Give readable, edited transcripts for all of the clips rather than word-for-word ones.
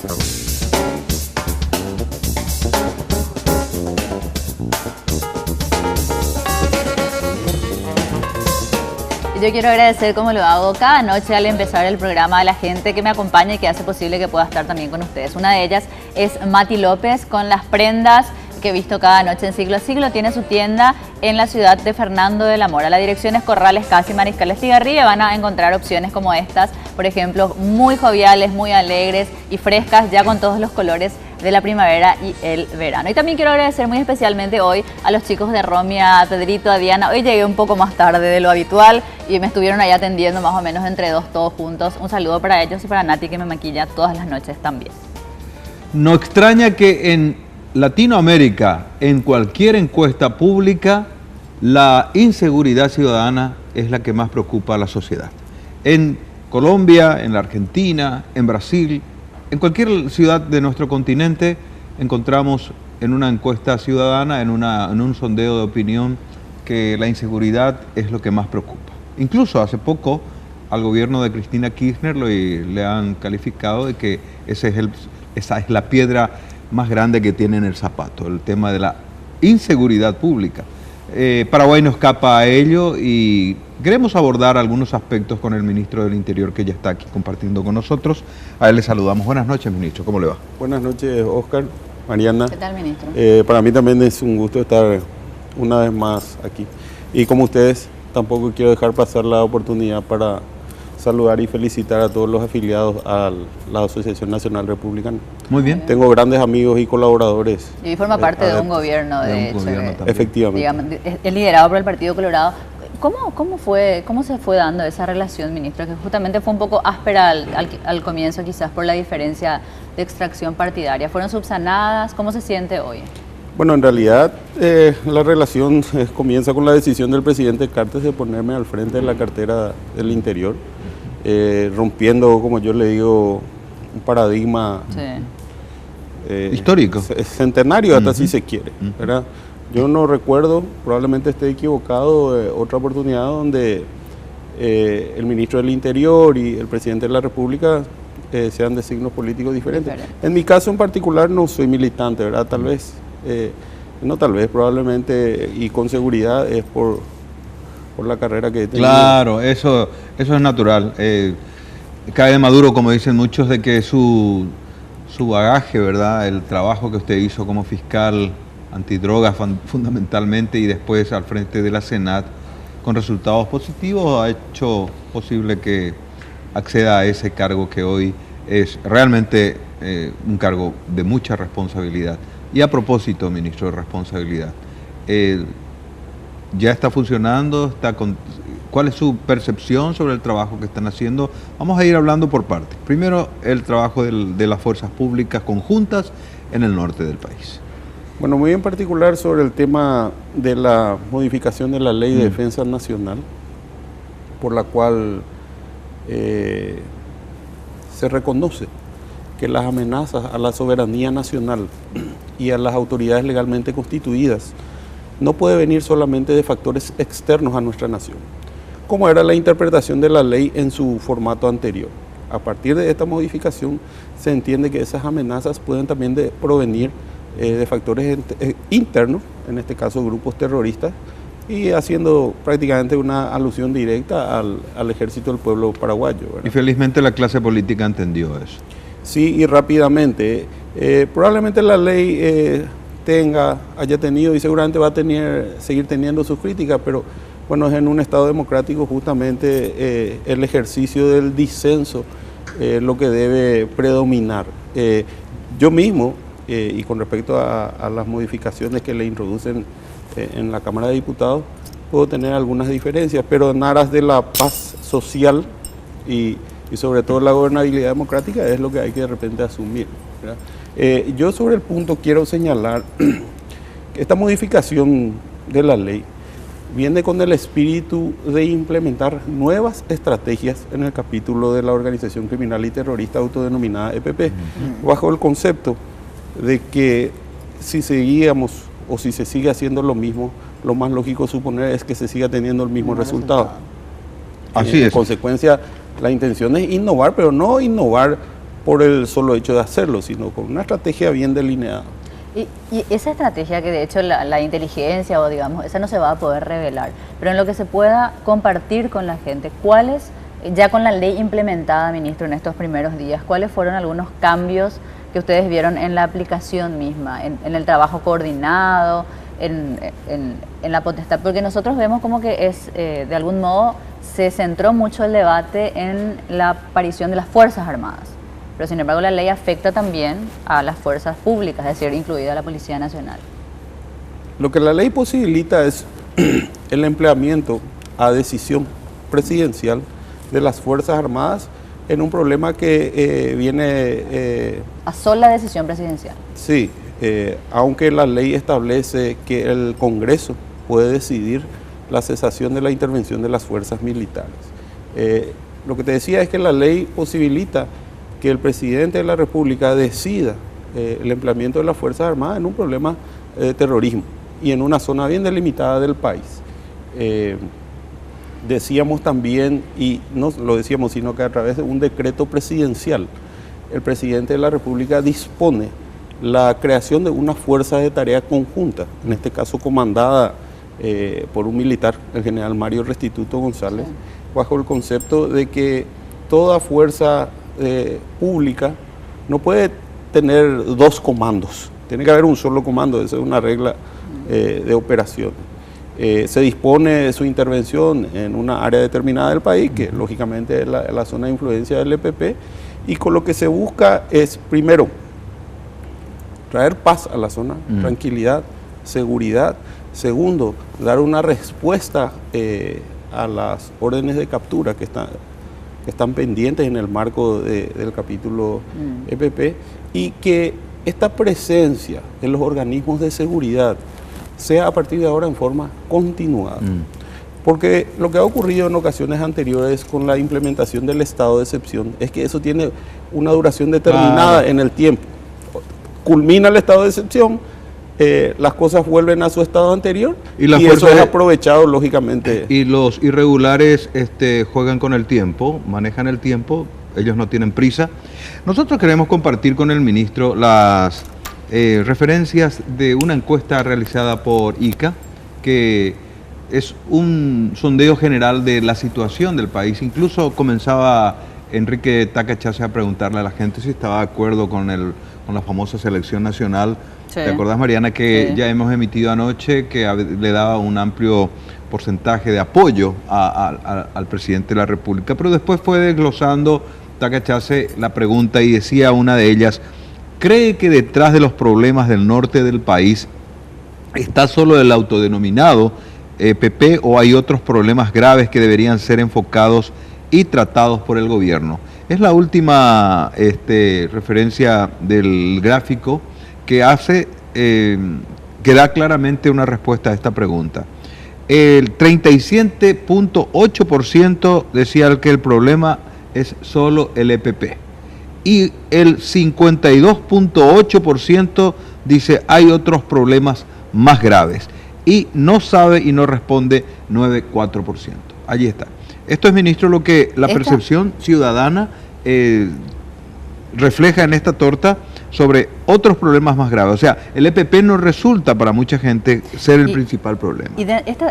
Yo quiero agradecer, como lo hago cada noche al empezar el programa, a la gente que me acompaña y que hace posible que pueda estar también con ustedes. Una de ellas es Mati López, con las prendas que he visto cada noche en Siglo a Siglo. Tiene su tienda en la ciudad de Fernando de la Mora. La dirección es Corrales Casi Mariscal Estigarribia. Van a encontrar opciones como estas, por ejemplo, muy joviales, muy alegres y frescas, ya con todos los colores de la primavera y el verano. Y también quiero agradecer muy especialmente hoy a los chicos de Romia, a Pedrito, a Diana. Hoy llegué un poco más tarde de lo habitual y me estuvieron ahí atendiendo más o menos entre dos, todos juntos. Un saludo para ellos y para Nati, que me maquilla todas las noches también. No extraña que en Latinoamérica, en cualquier encuesta pública, la inseguridad ciudadana es la que más preocupa a la sociedad. En Colombia, en la Argentina, en Brasil, en cualquier ciudad de nuestro continente encontramos en una encuesta ciudadana, en un sondeo de opinión, que la inseguridad es lo que más preocupa. Incluso hace poco al gobierno de Cristina Kirchner le han calificado de que esa es la piedra más grande que tiene en el zapato, el tema de la inseguridad pública. Paraguay no escapa a ello y queremos abordar algunos aspectos con el ministro del Interior, que ya está aquí compartiendo con nosotros. A él le saludamos. Buenas noches, ministro. ¿Cómo le va? Buenas noches, Oscar, Mariana. ¿Qué tal, ministro? Para mí también es un gusto estar una vez más aquí. Y como ustedes, tampoco quiero dejar pasar la oportunidad para saludar y felicitar a todos los afiliados a la Asociación Nacional Republicana. Muy bien. Tengo grandes amigos y colaboradores. Y forma parte de un gobierno, de hecho. Efectivamente. Digamos, es liderado por el Partido Colorado. ¿Cómo se fue dando esa relación, ministro? Que justamente fue un poco áspera al comienzo, quizás por la diferencia de extracción partidaria. ¿Fueron subsanadas? ¿Cómo se siente hoy? Bueno, en realidad la relación comienza con la decisión del presidente Cartes de ponerme al frente de la cartera del Interior, rompiendo, como yo le digo, un paradigma histórico, centenario, hasta si se quiere, ¿verdad? Yo no recuerdo, probablemente esté equivocado, otra oportunidad donde el ministro del Interior y el presidente de la República sean de signos políticos diferentes. En mi caso en particular no soy militante, ¿verdad? Tal vez, probablemente y con seguridad es por la carrera que he tenido. Claro, eso es natural. Cae de maduro, como dicen muchos, de que su bagaje, ¿verdad? El trabajo que usted hizo como fiscal antidrogas fundamentalmente y después al frente de la Senat con resultados positivos ha hecho posible que acceda a ese cargo que hoy es realmente un cargo de mucha responsabilidad. Y a propósito, ministro, de responsabilidad, ¿ya está funcionando? ¿Cuál es su percepción sobre el trabajo que están haciendo? Vamos a ir hablando por partes. Primero, el trabajo de las fuerzas públicas conjuntas en el norte del país. Bueno, muy en particular sobre el tema de la modificación de la Ley de Defensa Nacional, por la cual se reconoce que las amenazas a la soberanía nacional y a las autoridades legalmente constituidas no puede venir solamente de factores externos a nuestra nación, como era la interpretación de la ley en su formato anterior. A partir de esta modificación se entiende que esas amenazas pueden también provenir de factores internos, en este caso grupos terroristas, y haciendo prácticamente una alusión directa al ejército del pueblo paraguayo, ¿verdad? Y felizmente la clase política entendió eso. Sí, y rápidamente. Probablemente la ley haya tenido y seguramente va a seguir teniendo sus críticas, pero bueno, es en un Estado democrático justamente el ejercicio del disenso lo que debe predominar. Yo mismo, y con respecto a las modificaciones que le introducen en la Cámara de Diputados, puedo tener algunas diferencias, pero en aras de la paz social y sobre todo la gobernabilidad democrática es lo que hay que de repente asumir, ¿verdad? Yo sobre el punto quiero señalar que esta modificación de la ley viene con el espíritu de implementar nuevas estrategias en el capítulo de la organización criminal y terrorista autodenominada EPP, bajo el concepto de que si seguíamos o si se sigue haciendo lo mismo, lo más lógico suponer es que se siga teniendo el mismo resultado. Así es. En consecuencia, la intención es innovar, pero no innovar por el solo hecho de hacerlo, sino con una estrategia bien delineada. Y esa estrategia que de hecho la inteligencia o digamos, esa no se va a poder revelar, pero en lo que se pueda compartir con la gente, ¿cuáles, ya con la ley implementada, ministro, en estos primeros días, cuáles fueron algunos cambios que ustedes vieron en la aplicación misma, en el trabajo coordinado, en la potestad? Porque nosotros vemos como que es, de algún modo, se centró mucho el debate en la aparición de las Fuerzas Armadas. Pero sin embargo la ley afecta también a las fuerzas públicas, es decir, incluida la Policía Nacional. Lo que la ley posibilita es el empleamiento a decisión presidencial de las Fuerzas Armadas en un problema que viene... a sola decisión presidencial. Sí, aunque la ley establece que el Congreso puede decidir la cesación de la intervención de las fuerzas militares. Lo que te decía es que la ley posibilita que el presidente de la República decida el empleamiento de las Fuerzas Armadas en un problema de terrorismo y en una zona bien delimitada del país. Decíamos también, y no lo decíamos, sino que a través de un decreto presidencial, el presidente de la República dispone la creación de una fuerza de tarea conjunta, en este caso comandada por un militar, el general Mario Restituto González, sí, bajo el concepto de que toda fuerza pública no puede tener dos comandos, tiene que haber un solo comando, esa es una regla de operación. Se dispone de su intervención en una área determinada del país, que lógicamente es la zona de influencia del EPP, y con lo que se busca es, primero, traer paz a la zona, tranquilidad, seguridad. Segundo, dar una respuesta a las órdenes de captura que están pendientes en el marco del capítulo EPP, y que esta presencia de los organismos de seguridad sea a partir de ahora en forma continuada. Porque lo que ha ocurrido en ocasiones anteriores con la implementación del estado de excepción es que eso tiene una duración determinada en el tiempo. Culmina el estado de excepción, las cosas vuelven a su estado anterior y eso es aprovechado lógicamente. Y los irregulares juegan con el tiempo, manejan el tiempo, ellos no tienen prisa. Nosotros queremos compartir con el ministro las referencias de una encuesta realizada por ICA, que es un sondeo general de la situación del país. Incluso comenzaba Enrique Tacachase a preguntarle a la gente si estaba de acuerdo con la famosa selección nacional. Sí. ¿Te acordás, Mariana, que sí, ya hemos emitido anoche, que le daba un amplio porcentaje de apoyo al presidente de la República? Pero después fue desglosando Tacachase la pregunta y decía una de ellas: ¿cree que detrás de los problemas del norte del país está solo el autodenominado PP o hay otros problemas graves que deberían ser enfocados y tratados por el gobierno? Es la última referencia del gráfico que hace, que da claramente una respuesta a esta pregunta. El 37.8% decía que el problema es solo el EPP. Y el 52.8% dice hay otros problemas más graves. Y no sabe y no responde 9.4%. Allí está. Esto es, ministro, lo que la percepción ciudadana refleja en esta torta sobre otros problemas más graves. O sea, el EPP no resulta para mucha gente ser el principal problema. Y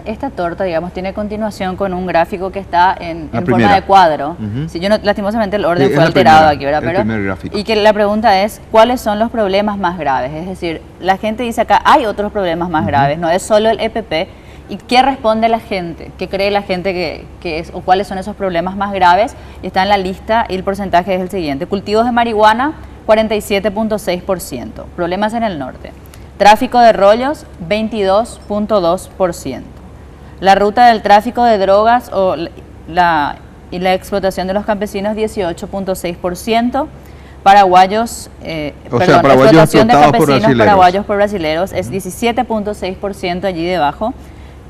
esta torta, digamos, tiene continuación con un gráfico que está en forma de cuadro. Si yo no, lastimosamente el orden fue alterado aquí, ¿verdad? Pero, y que la pregunta es, ¿cuáles son los problemas más graves? Es decir, la gente dice acá, hay otros problemas más graves, no es solo el EPP. ¿Y qué responde la gente? ¿Qué cree la gente que es, o cuáles son esos problemas más graves? Y está en la lista y el porcentaje es el siguiente. Cultivos de marihuana, 47.6%. Problemas en el norte. Tráfico de rollos, 22.2%. La ruta del tráfico de drogas y la explotación de los campesinos, 18.6%. Paraguayos, explotación de campesinos paraguayos por brasileros es 17.6% allí debajo.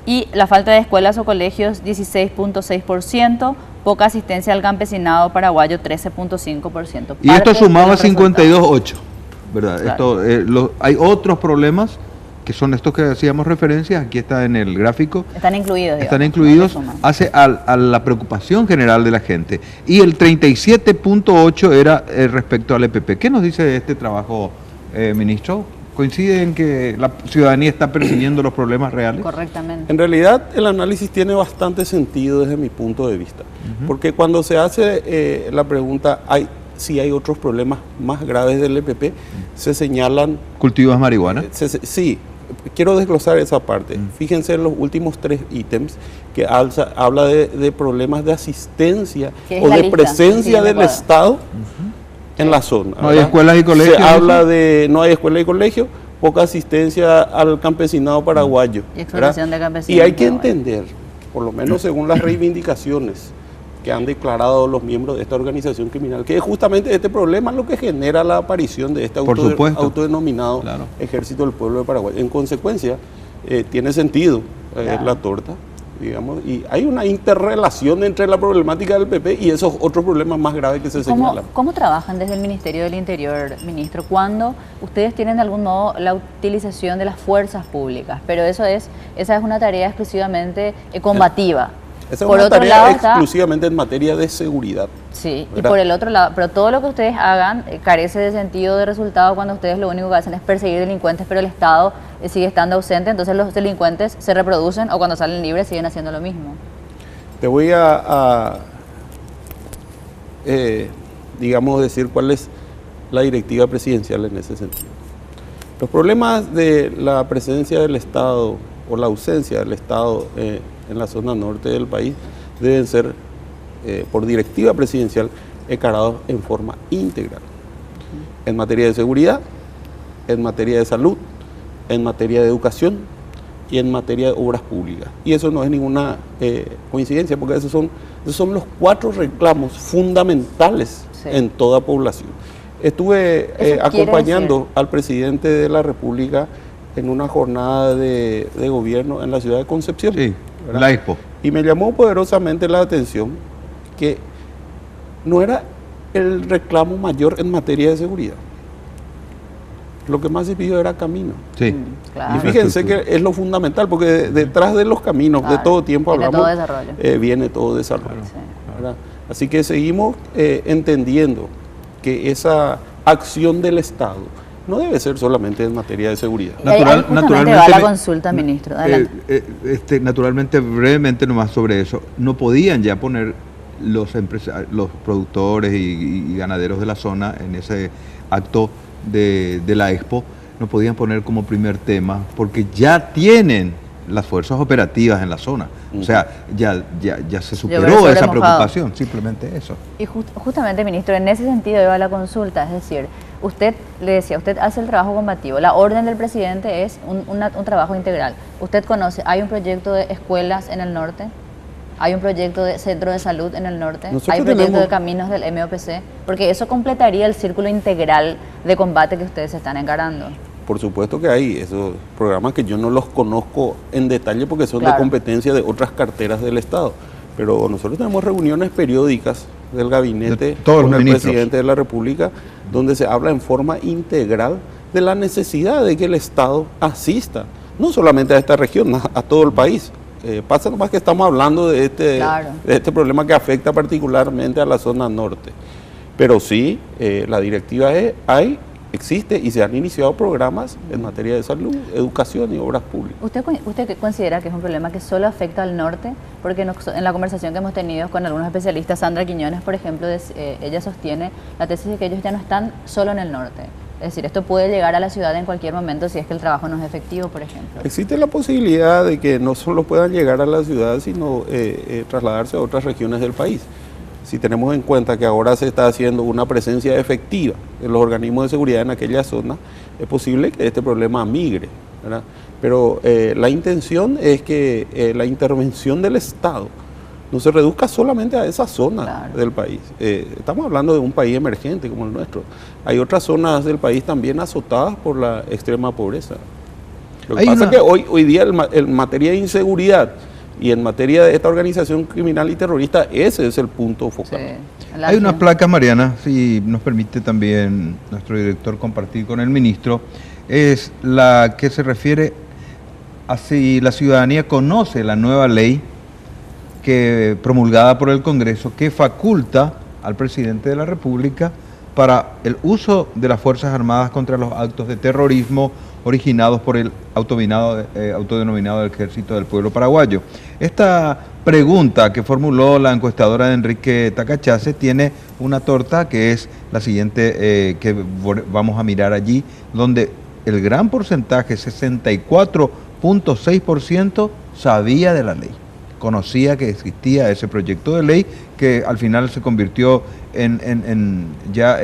Y la falta de escuelas o colegios, 16.6%, poca asistencia al campesinado paraguayo, 13.5%. Y esto sumaba 52.8%, ¿verdad? Claro. Hay otros problemas que son estos que hacíamos referencia, aquí está en el gráfico. Están incluidos, digamos. Están incluidos, hace a la preocupación general de la gente. Y el 37.8 era respecto al EPP. ¿Qué nos dice este trabajo, ministro? ¿Coincide en que la ciudadanía está percibiendo los problemas reales? Correctamente. En realidad, el análisis tiene bastante sentido desde mi punto de vista. Porque cuando se hace la pregunta, si hay otros problemas más graves del EPP, se señalan... ¿Cultivos de marihuana? Sí, quiero desglosar esa parte. Fíjense en los últimos 3 ítems que habla de problemas de asistencia o de presencia del Estado en la zona. No hay escuelas y colegios. Se habla de no hay escuela y colegio, poca asistencia al campesinado paraguayo. Y explotación de campesinos. Y hay que entender, por lo menos según las reivindicaciones que han declarado los miembros de esta organización criminal, que es justamente este problema lo que genera la aparición de este autodenominado Ejército del Pueblo de Paraguay. En consecuencia, tiene sentido la torta, digamos, y hay una interrelación entre la problemática del PP y esos otros problemas más graves que se señalan. ¿Cómo trabajan desde el Ministerio del Interior, ministro, cuando ustedes tienen de algún modo la utilización de las fuerzas públicas? Pero esa es una tarea exclusivamente combativa. Esa es una tarea exclusivamente en materia de seguridad. Sí, ¿verdad? Y por el otro lado, pero todo lo que ustedes hagan carece de sentido de resultado cuando ustedes lo único que hacen es perseguir delincuentes, pero el Estado sigue estando ausente, entonces los delincuentes se reproducen o cuando salen libres siguen haciendo lo mismo. Te voy digamos, decir cuál es la directiva presidencial en ese sentido. Los problemas de la presencia del Estado o la ausencia del Estado en la zona norte del país deben ser, por directiva presidencial, encarados en forma integral. En materia de seguridad, en materia de salud, en materia de educación y en materia de obras públicas. Y eso no es ninguna coincidencia, porque esos son los 4 reclamos fundamentales en toda población. Estuve acompañando al presidente de la República en una jornada de gobierno en la ciudad de Concepción. Sí, la Expo. Y me llamó poderosamente la atención que no era el reclamo mayor en materia de seguridad. Lo que más se pidió era camino. Sí. Claro. Y fíjense que es lo fundamental, porque detrás de los caminos, de todo tiempo hablamos, viene todo desarrollo. Sí. Así que seguimos entendiendo que esa acción del Estado no debe ser solamente en materia de seguridad. Naturalmente va la consulta, ministro. Naturalmente, brevemente nomás sobre eso, no podían ya poner los productores y ganaderos de la zona en ese acto de la Expo, no podían poner como primer tema, porque ya tienen las fuerzas operativas en la zona. O sea, ya se superó esa preocupación, simplemente eso. Y justamente, ministro, en ese sentido iba la consulta, es decir, usted le decía, usted hace el trabajo combativo, la orden del presidente es un trabajo integral. Usted conoce, hay un proyecto de escuelas en el norte, hay un proyecto de centro de salud en el norte, hay un proyecto de caminos del MOPC, porque eso completaría el círculo integral de combate que ustedes están encarando. Por supuesto que hay esos programas que yo no los conozco en detalle porque son de competencia de otras carteras del Estado, pero nosotros tenemos reuniones periódicas del gabinete con el presidente de la República donde se habla en forma integral de la necesidad de que el Estado asista, no solamente a esta región, a todo el país. Pasa nomás que estamos hablando de este problema que afecta particularmente a la zona norte, pero sí, la directiva existe y se han iniciado programas en materia de salud, educación y obras públicas. ¿Usted considera que es un problema que solo afecta al norte? Porque en la conversación que hemos tenido con algunos especialistas, Sandra Quiñones, por ejemplo, ella sostiene la tesis de que ellos ya no están solo en el norte. Es decir, esto puede llegar a la ciudad en cualquier momento si es que el trabajo no es efectivo, por ejemplo. Existe la posibilidad de que no solo puedan llegar a la ciudad, sino trasladarse a otras regiones del país. Si tenemos en cuenta que ahora se está haciendo una presencia efectiva de los organismos de seguridad en aquella zona, es posible que este problema migre, ¿verdad? Pero la intención es que la intervención del Estado no se reduzca solamente a esa zona del país. Estamos hablando de un país emergente como el nuestro. Hay otras zonas del país también azotadas por la extrema pobreza. Lo que pasa es que hoy día en materia de inseguridad y en materia de esta organización criminal y terrorista, ese es el punto focal. Sí. Hay unas placas, Mariana, si nos permite también nuestro director compartir con el ministro, es la que se refiere a si la ciudadanía conoce la nueva ley promulgada por el Congreso que faculta al presidente de la República para el uso de las Fuerzas Armadas contra los actos de terrorismo originados por el autodenominado Ejército del Pueblo Paraguayo. Esta pregunta que formuló la encuestadora de Enrique Tacachase tiene una torta que es la siguiente que vamos a mirar allí, donde el gran porcentaje, 64.6%, sabía de la ley, conocía que existía ese proyecto de ley que al final se convirtió ya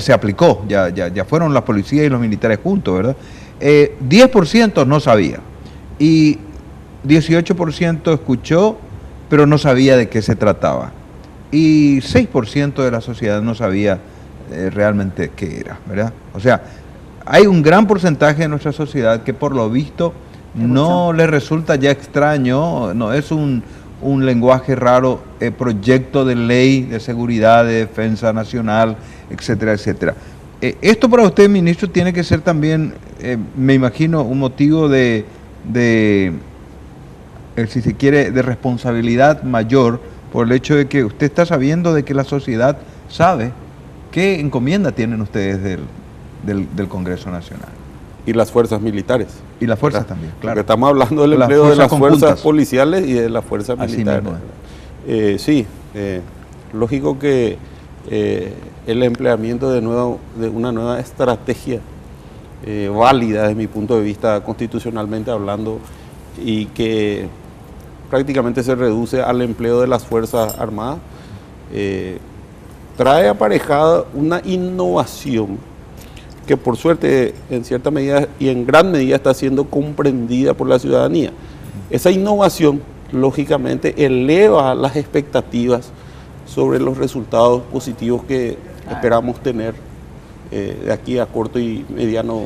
se aplicó, ya fueron las policías y los militares juntos, ¿verdad? 10% no sabía y 18% escuchó, pero no sabía de qué se trataba. Y 6% de la sociedad no sabía realmente qué era, ¿verdad? O sea, hay un gran porcentaje de nuestra sociedad que por lo visto no le resulta ya extraño, no es un lenguaje raro, proyecto de ley de seguridad, de defensa nacional, etcétera, etcétera. Esto para usted, ministro, tiene que ser también, me imagino, un motivo si se quiere, de responsabilidad mayor por el hecho de que usted está sabiendo de que la sociedad sabe qué encomienda tienen ustedes del Congreso Nacional. Y las fuerzas militares. Y las fuerzas también, claro. Porque estamos hablando del empleo de las fuerzas policiales y de las fuerzas militares. Sí, lógico que el empleamiento de una nueva estrategia válida desde mi punto de vista constitucionalmente hablando y que prácticamente se reduce al empleo de las Fuerzas Armadas, trae aparejada una innovación que por suerte en cierta medida y en gran medida está siendo comprendida por la ciudadanía. Esa innovación lógicamente eleva las expectativas sobre los resultados positivos que esperamos tener de aquí a corto y mediano,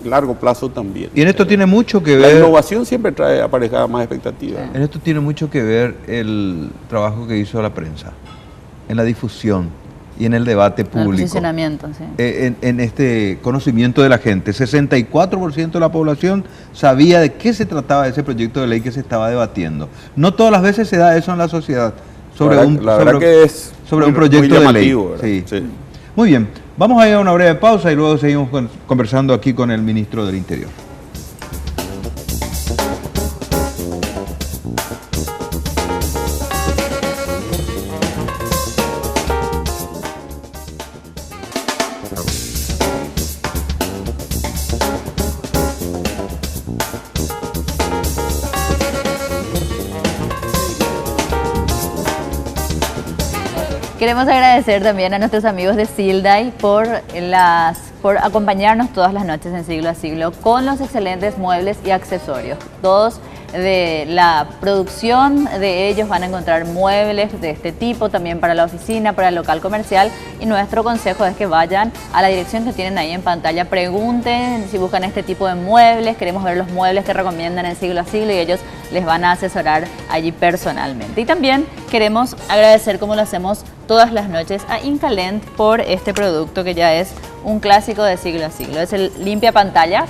largo plazo también. Y en esto tiene mucho que ver... La innovación siempre trae aparejada más expectativas. En esto tiene mucho que ver el trabajo que hizo la prensa, en la difusión y en el debate público. El posicionamiento, sí. En este conocimiento de la gente. 64% de la población sabía de qué se trataba ese proyecto de ley que se estaba debatiendo. No todas las veces se da eso en la sociedad sobre un proyecto de ley. Sí. Sí. Muy bien, vamos a ir a una breve pausa y luego seguimos conversando aquí con el ministro del Interior. Queremos agradecer también a nuestros amigos de Silday por acompañarnos todas las noches en Siglo a Siglo con los excelentes muebles y accesorios. Todos de la producción de ellos van a encontrar muebles de este tipo también para la oficina, para el local comercial, y nuestro consejo es que vayan a la dirección que tienen ahí en pantalla, pregunten si buscan este tipo de muebles, queremos ver los muebles que recomiendan en Siglo a Siglo y ellos les van a asesorar allí personalmente. Y también queremos agradecer, como lo hacemos todas las noches, a Incalent por este producto que ya es un clásico de Siglo a Siglo. Es el limpia pantallas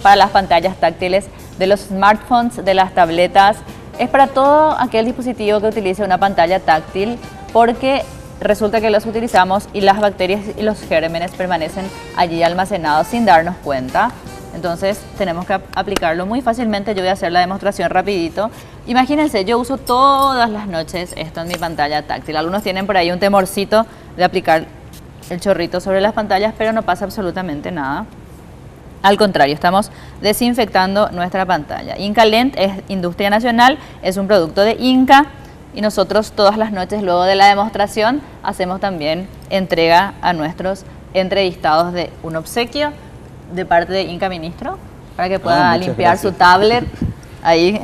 para las pantallas táctiles de los smartphones, de las tabletas. Es para todo aquel dispositivo que utilice una pantalla táctil, porque resulta que los utilizamos y las bacterias y los gérmenes permanecen allí almacenados sin darnos cuenta. Entonces tenemos que aplicarlo muy fácilmente. Yo voy a hacer la demostración rapidito. Imagínense, yo uso todas las noches esto en mi pantalla táctil. Algunos tienen por ahí un temorcito de aplicar el chorrito sobre las pantallas, pero no pasa absolutamente nada. Al contrario, estamos desinfectando nuestra pantalla. Incalent es industria nacional, es un producto de Inca, y nosotros todas las noches luego de la demostración hacemos también entrega a nuestros entrevistados de un obsequio de parte de Inca, ministro, para que pueda limpiar su tablet ahí,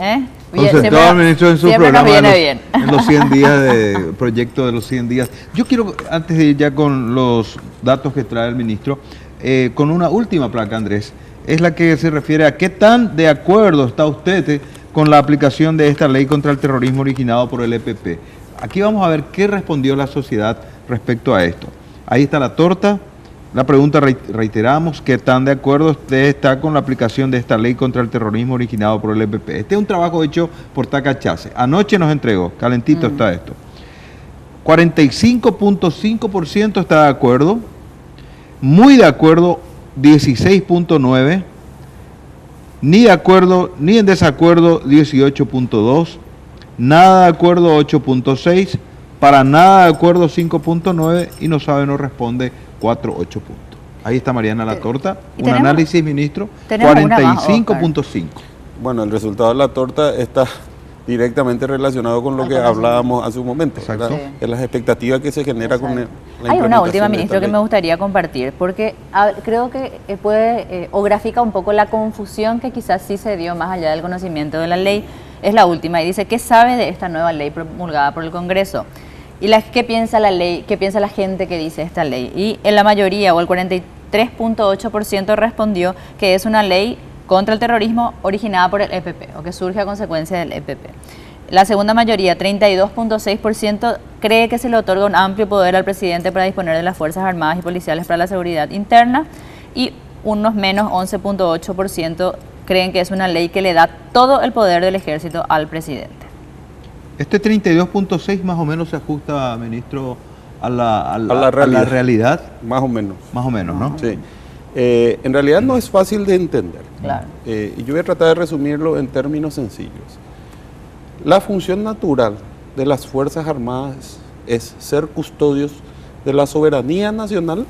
Bien, concentrado el ministro en su programa en los 100 días de proyecto de los 100 días. Yo quiero, antes de ir ya con los datos que trae el ministro, con una última placa, Andrés, es la que se refiere a qué tan de acuerdo está usted con la aplicación de esta ley contra el terrorismo originado por el EPP. Aquí vamos a ver qué respondió la sociedad respecto a esto. Ahí está la torta La pregunta reiteramos, ¿qué tan de acuerdo usted está con la aplicación de esta ley contra el terrorismo originado por el EPP? Este es un trabajo hecho por Tacachase. Anoche nos entregó, calentito está esto. 45.5% está de acuerdo, muy de acuerdo 16.9%, ni de acuerdo ni en desacuerdo 18.2%, nada de acuerdo 8.6%, para nada de acuerdo 5.9% y no sabe, no responde 4.8 puntos. Ahí está Mariana Latorta, un análisis, ministro, 45.5%. Bueno, el resultado de la torta está directamente relacionado con lo que hablábamos hace un momento, ¿verdad? Sí. Es las expectativas que se genera con la implementación. Hay una última, ministro, que me gustaría compartir, porque creo que puede o grafica un poco la confusión que quizás sí se dio más allá del conocimiento de la ley. Es la última y dice, ¿qué sabe de esta nueva ley promulgada por el Congreso? ¿Y qué piensa la ley, qué piensa la gente que dice esta ley? Y en la mayoría, o el 43.8% respondió que es una ley contra el terrorismo originada por el EPP o que surge a consecuencia del EPP. La segunda mayoría, 32.6%, cree que se le otorga un amplio poder al presidente para disponer de las Fuerzas Armadas y Policiales para la seguridad interna, y unos menos 11.8% creen que es una ley que le da todo el poder del ejército al presidente. Este 32.6 más o menos se ajusta, ministro, a la realidad. Más o menos. Más o menos, ¿no? Sí. En realidad no es fácil de entender. Claro. Y yo voy a tratar de resumirlo en términos sencillos. La función natural de las Fuerzas Armadas es ser custodios de la soberanía nacional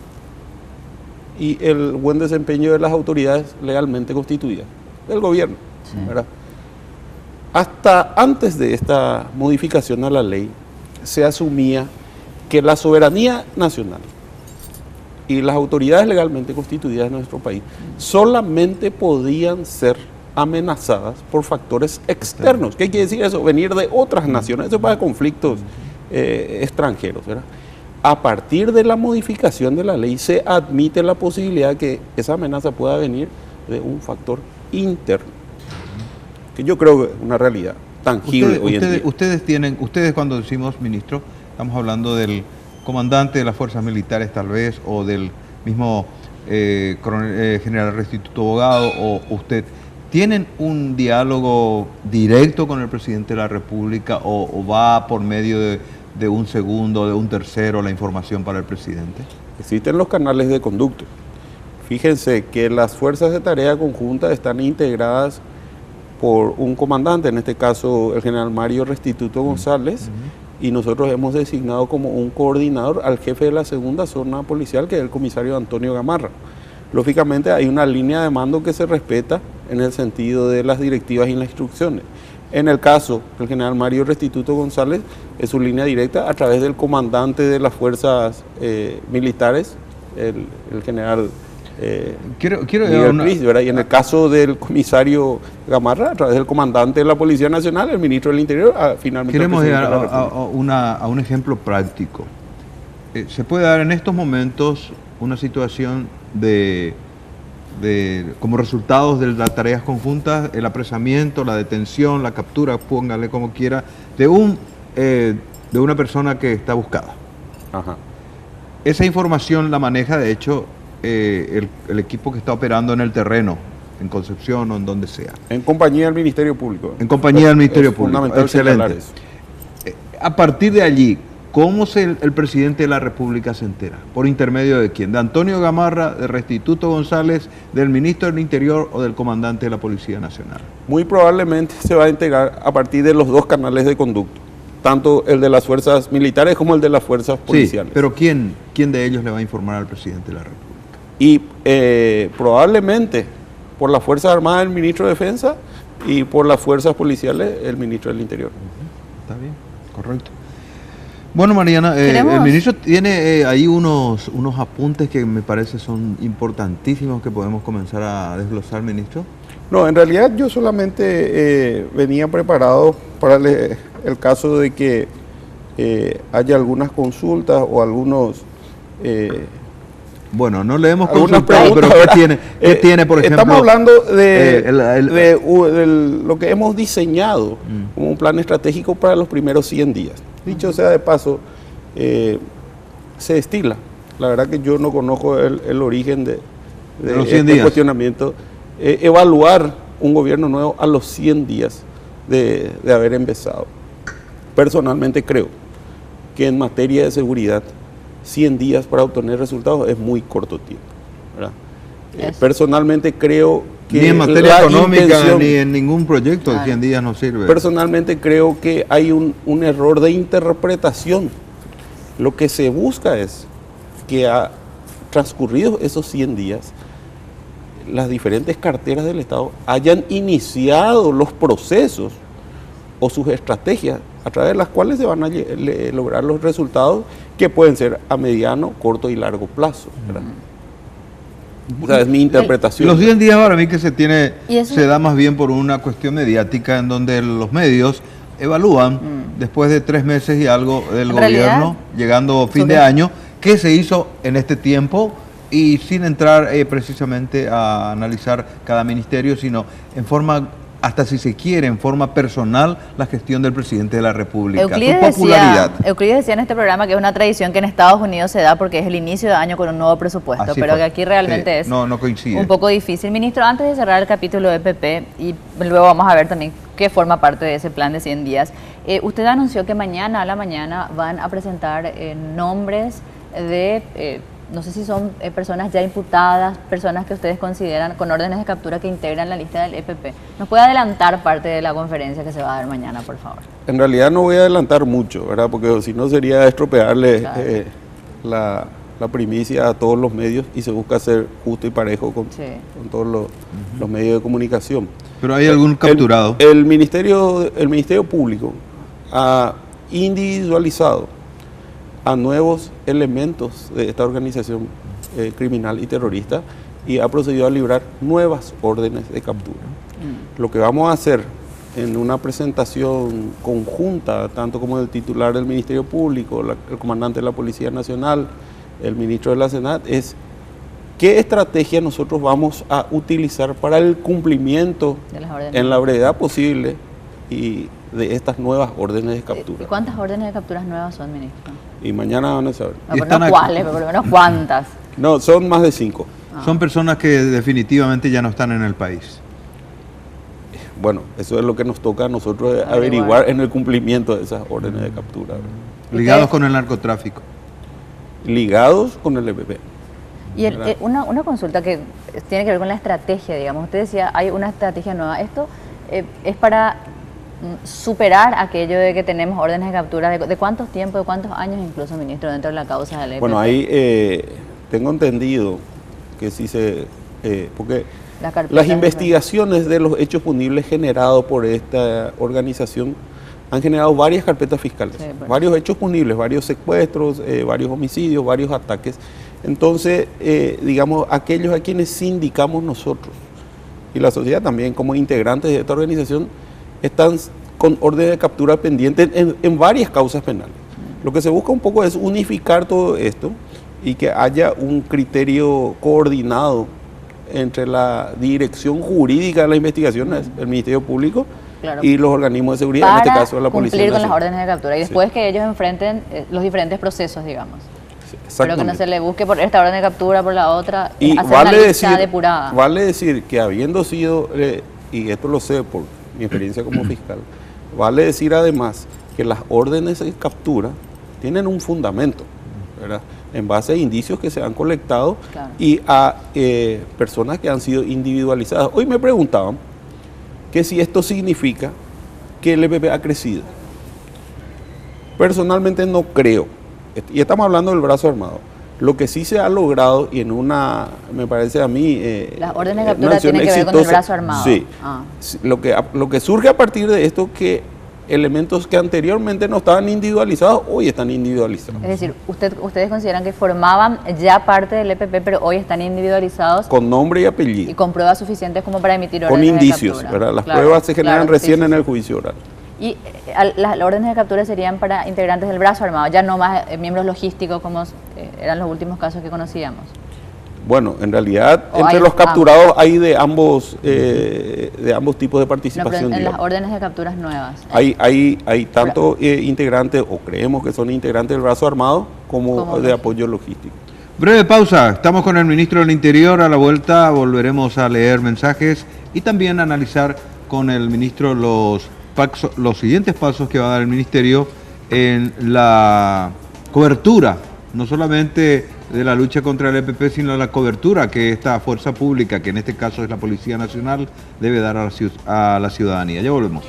y el buen desempeño de las autoridades legalmente constituidas, del gobierno, ¿verdad? Hasta antes de esta modificación a la ley, se asumía que la soberanía nacional y las autoridades legalmente constituidas de nuestro país solamente podían ser amenazadas por factores externos. ¿Qué quiere decir eso? Venir de otras naciones, eso para conflictos extranjeros, ¿verdad? A partir de la modificación de la ley se admite la posibilidad de que esa amenaza pueda venir de un factor interno, que yo creo que es una realidad tangible hoy en día. Ustedes cuando decimos, ministro, estamos hablando del comandante de las fuerzas militares tal vez, o del mismo general Restituto Abogado, o usted, ¿tienen un diálogo directo con el presidente de la República o va por medio de un segundo, de un tercero la información para el presidente? Existen los canales de conducto. Fíjense que las fuerzas de tarea conjunta están integradas por un comandante, en este caso el general Mario Restituto González, y nosotros hemos designado como un coordinador al jefe de la segunda zona policial, que es el comisario Antonio Gamarra. Lógicamente hay una línea de mando que se respeta en el sentido de las directivas y las instrucciones. En el caso del general Mario Restituto González, es su línea directa a través del comandante de las fuerzas militares, el general Miguel Pris, ¿verdad? Y en el caso del comisario Gamarra, a través del comandante de la Policía Nacional, el ministro del Interior, finalmente... Queremos llegar a un ejemplo práctico. ¿Se puede dar en estos momentos una situación como resultados de las tareas conjuntas, el apresamiento, la detención, la captura, póngale como quiera, de una persona que está buscada? Ajá. Esa información la maneja, de hecho, el equipo que está operando en el terreno, en Concepción o en donde sea. En compañía del Ministerio Público. En compañía del Ministerio Público. Fundamental. Excelente. A partir de allí, ¿cómo el presidente de la República se entera? ¿Por intermedio de quién? ¿De Antonio Gamarra, de Restituto González, del ministro del Interior o del comandante de la Policía Nacional? Muy probablemente se va a enterar a partir de los dos canales de conducto, tanto el de las fuerzas militares como el de las fuerzas policiales. Sí, pero ¿quién de ellos le va a informar al presidente de la República? Y probablemente por las Fuerzas Armadas el ministro de Defensa y por las fuerzas policiales el ministro del Interior. Está bien, correcto. Bueno, Mariana, el ministro tiene ahí unos apuntes que me parece son importantísimos que podemos comenzar a desglosar, ministro. No, en realidad yo solamente venía preparado para el caso de que haya algunas consultas o algunos... Bueno, no le hemos consultado, pero ¿qué tiene, por ejemplo? Estamos hablando de lo que hemos diseñado como un plan estratégico para los primeros 100 días. Dicho sea de paso, se estila la verdad que yo no conozco el origen de los 100 este días. cuestionamiento. Evaluar un gobierno nuevo a los 100 días de haber empezado. Personalmente creo que en materia de seguridad, 100 días para obtener resultados es muy corto tiempo, ¿verdad? Personalmente creo que ni en materia económica, intención, ni en ningún proyecto de 100 días no sirve. Personalmente creo que hay un error de interpretación. Lo que se busca es que transcurridos esos 100 días, las diferentes carteras del Estado hayan iniciado los procesos o sus estrategias a través de las cuales se van a lograr los resultados que pueden ser a mediano, corto y largo plazo, ¿verdad? O sea, es mi interpretación. Los 100 días para mí que se da más bien por una cuestión mediática en donde los medios evalúan después de 3 meses y algo del gobierno, llegando fin de año, qué se hizo en este tiempo y sin entrar precisamente a analizar cada ministerio, sino en forma, hasta si se quiere, en forma personal, la gestión del presidente de la República, su popularidad. Euclides decía en este programa que es una tradición que en Estados Unidos se da porque es el inicio de año con un nuevo presupuesto, pero que aquí realmente es no coincide. Un poco difícil. Ministro, antes de cerrar el capítulo de EPP, y luego vamos a ver también qué forma parte de ese plan de 100 días, usted anunció que mañana a la mañana van a presentar nombres de... no sé si son personas ya imputadas, personas que ustedes consideran con órdenes de captura que integran la lista del EPP. ¿Nos puede adelantar parte de la conferencia que se va a dar mañana, por favor? En realidad no voy a adelantar mucho, ¿verdad? Porque si no sería estropearle la primicia a todos los medios y se busca ser justo y parejo con todos los medios de comunicación. ¿Pero hay algún capturado? El Ministerio Público ha individualizado a nuevos elementos de esta organización criminal y terrorista y ha procedido a librar nuevas órdenes de captura. Lo que vamos a hacer en una presentación conjunta, tanto como el titular del Ministerio Público, el comandante de la Policía Nacional, el ministro de la Senat, es qué estrategia nosotros vamos a utilizar para el cumplimiento en la brevedad posible y de estas nuevas órdenes de captura. ¿Y cuántas órdenes de capturas nuevas son, ministro? Y mañana van a saber. No, pero no cuáles, pero por lo menos cuántas. No, son más de 5. Son personas que definitivamente ya no están en el país. Bueno, eso es lo que nos toca a nosotros averiguar en el cumplimiento de esas órdenes de captura. Ligados con el narcotráfico. Ligados con el EPP. Y una consulta que tiene que ver con la estrategia, digamos. Usted decía, hay una estrategia nueva. Esto es para superar aquello de que tenemos órdenes de captura. ¿De cuántos tiempos, de cuántos años incluso, ministro, dentro de la causa del EPP? Bueno, ahí tengo entendido que sí porque las investigaciones de los hechos punibles generados por esta organización han generado varias carpetas fiscales, varios hechos punibles, varios secuestros, varios homicidios, varios ataques. Entonces, digamos, aquellos a quienes sindicamos nosotros y la sociedad también como integrantes de esta organización están con orden de captura pendiente en varias causas penales. Lo que se busca un poco es unificar todo esto y que haya un criterio coordinado entre la dirección jurídica de las investigaciones, el Ministerio Público, y los organismos de seguridad, en este caso la Policía Nacional. Cumplir con Nacional. las órdenes de captura y después que ellos enfrenten los diferentes procesos, digamos. Pero que no se le busque por esta orden de captura, por la otra, y hacer una lista depurada. Vale decir que habiendo sido, y esto lo sé por mi experiencia como fiscal, vale decir además que las órdenes de captura tienen un fundamento, ¿verdad? En base a indicios que se han colectado y a personas que han sido individualizadas. Hoy me preguntaban que si esto significa que el EPP ha crecido. Personalmente no creo, y estamos hablando del brazo armado. Lo que sí se ha logrado, y en una, me parece a mí... las órdenes de captura tienen que ver con el brazo armado. Sí. Lo que surge a partir de esto que elementos que anteriormente no estaban individualizados, hoy están individualizados. Es decir, ustedes consideran que formaban ya parte del EPP, pero hoy están individualizados. Con nombre y apellido. Y con pruebas suficientes como para emitir órdenes de captura. Con indicios, ¿verdad? Las pruebas se generan recién en el juicio oral. Y las órdenes de captura serían para integrantes del brazo armado, ya no más miembros logísticos como eran los últimos casos que conocíamos. Bueno, en realidad entre los capturados hay de ambos tipos de participación. No, pero en las órdenes de capturas nuevas. Hay tanto integrantes, o creemos que son integrantes del brazo armado, como de apoyo logístico. Breve pausa, estamos con el ministro del Interior. A la vuelta volveremos a leer mensajes y también analizar con el ministro los siguientes pasos que va a dar el ministerio en la cobertura, no solamente de la lucha contra el EPP, sino la cobertura que esta fuerza pública, que en este caso es la Policía Nacional, debe dar a la ciudadanía. Ya volvemos.